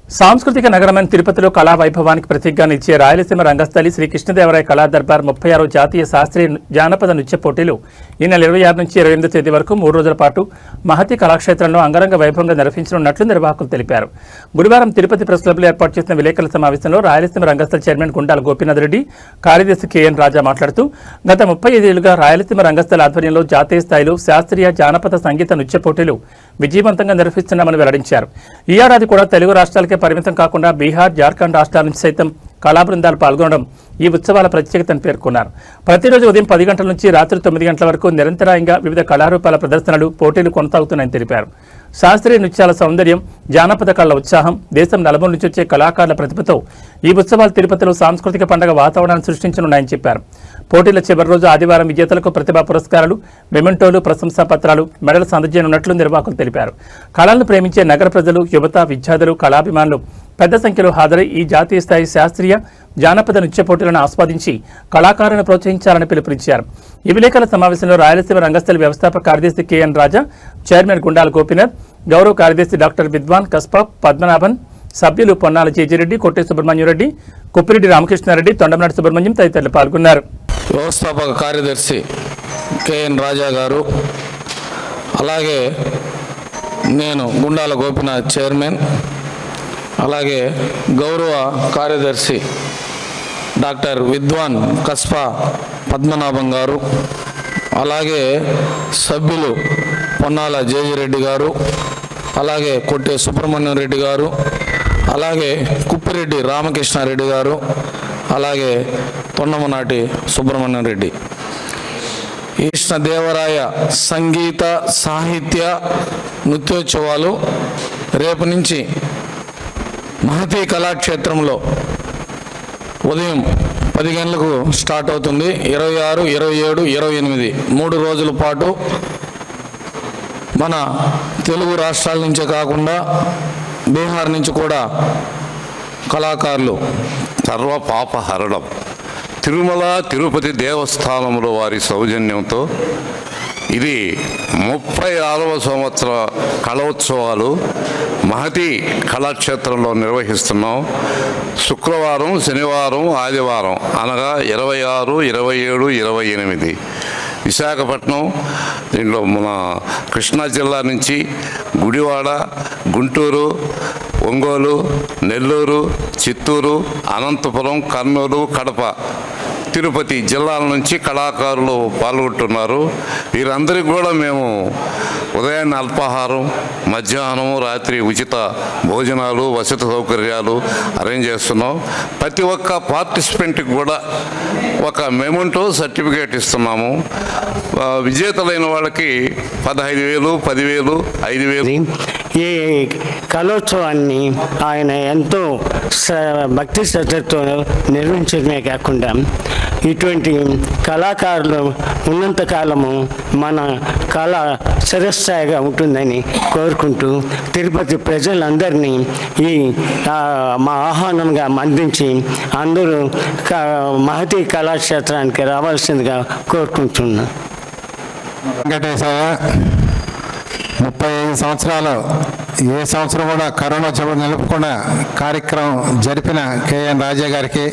సాంస్కృతిక నగరమైన తిరుపతిలో కళా వైభవానికి ప్రతీకగా నిలిచే రాయలసీమ రంగస్థలి శ్రీ కృష్ణదేవరాయ కళా దర్బార్ 36వ జాతీయ శాస్త్రీయ జానపద నృత్య పోటీలు ఈ నెల 26 నుంచి 28 తేదీ వరకు 3 రోజుల పాటు మహతి కళాక్షేత్రంలో అంగరంగ వైభవంగా నిర్వహించనున్నట్లు నిర్వాహకులు తెలిపారు. గురువారం తిరుపతి ప్రెస్ క్లబ్లో ఏర్పాటు చేసిన విలేకరుల సమావేశంలో రాయలసీమ రంగస్థలి చైర్మన్ గుండాల గోపీనాథ్ రెడ్డి, కార్యదర్శి కెఎన్ రాజా మాట్లాడుతూ గత 35 ఏళ్లుగా రాయలసీమ రంగస్థలి ఆధ్వర్యంలో జాతీయ స్థాయిలో శాస్త్రీయ జానపద సంగీత నృత్య పోటీలు విజయవంతంగా నిర్వహిస్తున్నామని వెల్లడించారు. ఈ ఏడాది కూడా తెలుగు రాష్ట్రాలకే పరిమితం కాకుండా బీహార్, జార్ఖండ్ రాష్ట్రాల నుంచి సైతం కళా బృందాలు పాల్గొనడం ఈ ఉత్సవాల ప్రత్యేకతను పేర్కొన్నారు. ప్రతిరోజు ఉదయం 10 గంటల నుంచి రాత్రి 9 గంటల వరకు నిరంతరాయంగా వివిధ కళారూపాల ప్రదర్శనలు, పోటీలు కొనసాగుతున్నాయని తెలిపారు. శాస్త్రీయ నృత్యాల సౌందర్యం, జానపద కళల ఉత్సాహం, దేశం నలుమూల నుంచి వచ్చే కళాకారుల ప్రతిభతో ఈ ఉత్సవాలు తిరుపతిలో సాంస్కృతిక పండుగ వాతావరణాన్ని సృష్టించనున్నాయని చెప్పారు. పోటీల చివరి రోజు ఆదివారం విజేతలకు ప్రతిభా పురస్కారాలు, మెమెంటోలు, ప్రశంసా పత్రాలు, మెడల్స్ అందజేయనున్నట్లు నిర్వాహకులు తెలిపారు. కళలను ప్రేమించే నగర ప్రజలు, యువత, విద్యార్థులు, కళాభిమానులు పెద్ద సంఖ్యలో హాజరై ఈ జాతీయ స్థాయి శాస్త్రీయ జానపద నృత్య పోటీలను ఆస్వాదించి కళాకారులను ప్రోత్సహించాలని పిలుపునిచ్చారు. ఈ విలేకరుల సమావేశంలో రాయలసీమ రంగస్థలి వ్యవస్థాపక కార్యదర్శి కెఎన్ రాజా, చైర్మన్ గుండాల గోపీనాథ్, గౌరవ కార్యదర్శి డాక్టర్ విద్వాన్ కస్పా పద్మనాభన్, సభ్యులు పొన్నాల జేజిరెడ్డి, కొట్టే సుబ్రహ్మణ్యరెడ్డి, కుప్పిరెడ్డి రామకృష్ణారెడ్డి, తొండమనాటి సుబ్రహ్మణ్యం తదితరులు పాల్గొన్నారు. వ్యవస్థాపక కార్యదర్శి కెఎన్ రాజా గారు, అలాగే నేను గుండాల గోపీనాథ్ చైర్మన్, అలాగే గౌరవ కార్యదర్శి డాక్టర్ విద్వాన్ కస్పా పద్మనాభం గారు, అలాగే సభ్యులు పొన్నాల జేజిరెడ్డి గారు, అలాగే కొట్టే సుబ్రహ్మణ్యం రెడ్డి గారు, అలాగే కుప్పిరెడ్డి రామకృష్ణారెడ్డి గారు, అలాగే తొండమనాటి సుబ్రహ్మణ్యం రెడ్డి. కృష్ణదేవరాయ సంగీత సాహిత్య నృత్యోత్సవాలు రేపు నుంచి మహతి కళాక్షేత్రంలో ఉదయం 10 గంటలకు స్టార్ట్ అవుతుంది. 26, 27, 28 3 రోజుల పాటు మన తెలుగు రాష్ట్రాల నుంచే కాకుండా బీహార్ నుంచి కూడా కళాకారులు సర్వ పాపహరణం తిరుమల తిరుపతి దేవస్థానంలో వారి సౌజన్యంతో ఇది 36వ సంవత్సర కళోత్సవాలు మహతి కళాక్షేత్రంలో నిర్వహిస్తున్నాం. శుక్రవారం, శనివారం, ఆదివారం అనగా 26, 27, 28 విశాఖపట్నం, దీంట్లో మన కృష్ణా జిల్లా నుంచి గుడివాడ, గుంటూరు, ఒంగోలు, నెల్లూరు, చిత్తూరు, అనంతపురం, కర్నూలు, కడప, తిరుపతి జిల్లాల నుంచి కళాకారులు పాల్గొంటున్నారు. వీరందరికీ కూడా మేము ఉదయాన్నే అల్పాహారం, మధ్యాహ్నం, రాత్రి ఉచిత భోజనాలు, వసతి సౌకర్యాలు అరేంజ్ చేస్తున్నాం. ప్రతి ఒక్క పార్టిసిపెంట్కి కూడా ఒక మెమెంటో సర్టిఫికేట్ ఇస్తున్నాము. విజేతలైన వాళ్ళకి 15,000, 10,000, 5,000. ఈ కళోత్సవాన్ని ఆయన ఎంతో భక్తి శ్రద్ధతో నిర్వహించడమే కాకుండా ఇటువంటి కళాకారులు ఉన్నంతకాలము మన కళ చిరస్థాయిగా ఉంటుందని కోరుకుంటూ తిరుపతి ప్రజలందరినీ ఈ మా ఆహ్వానంగా అందించి అందరూ మహతి కళాక్షేత్రానికి రావాల్సిందిగా కోరుకుంటున్నాను. వెంకటేశయ్య 35 సంవత్సరాలు ఏ సంవత్సరం కూడా కరోనా నిలుపుకుండా కార్యక్రమం జరిపిన కెఎన్ రాజా గారికి,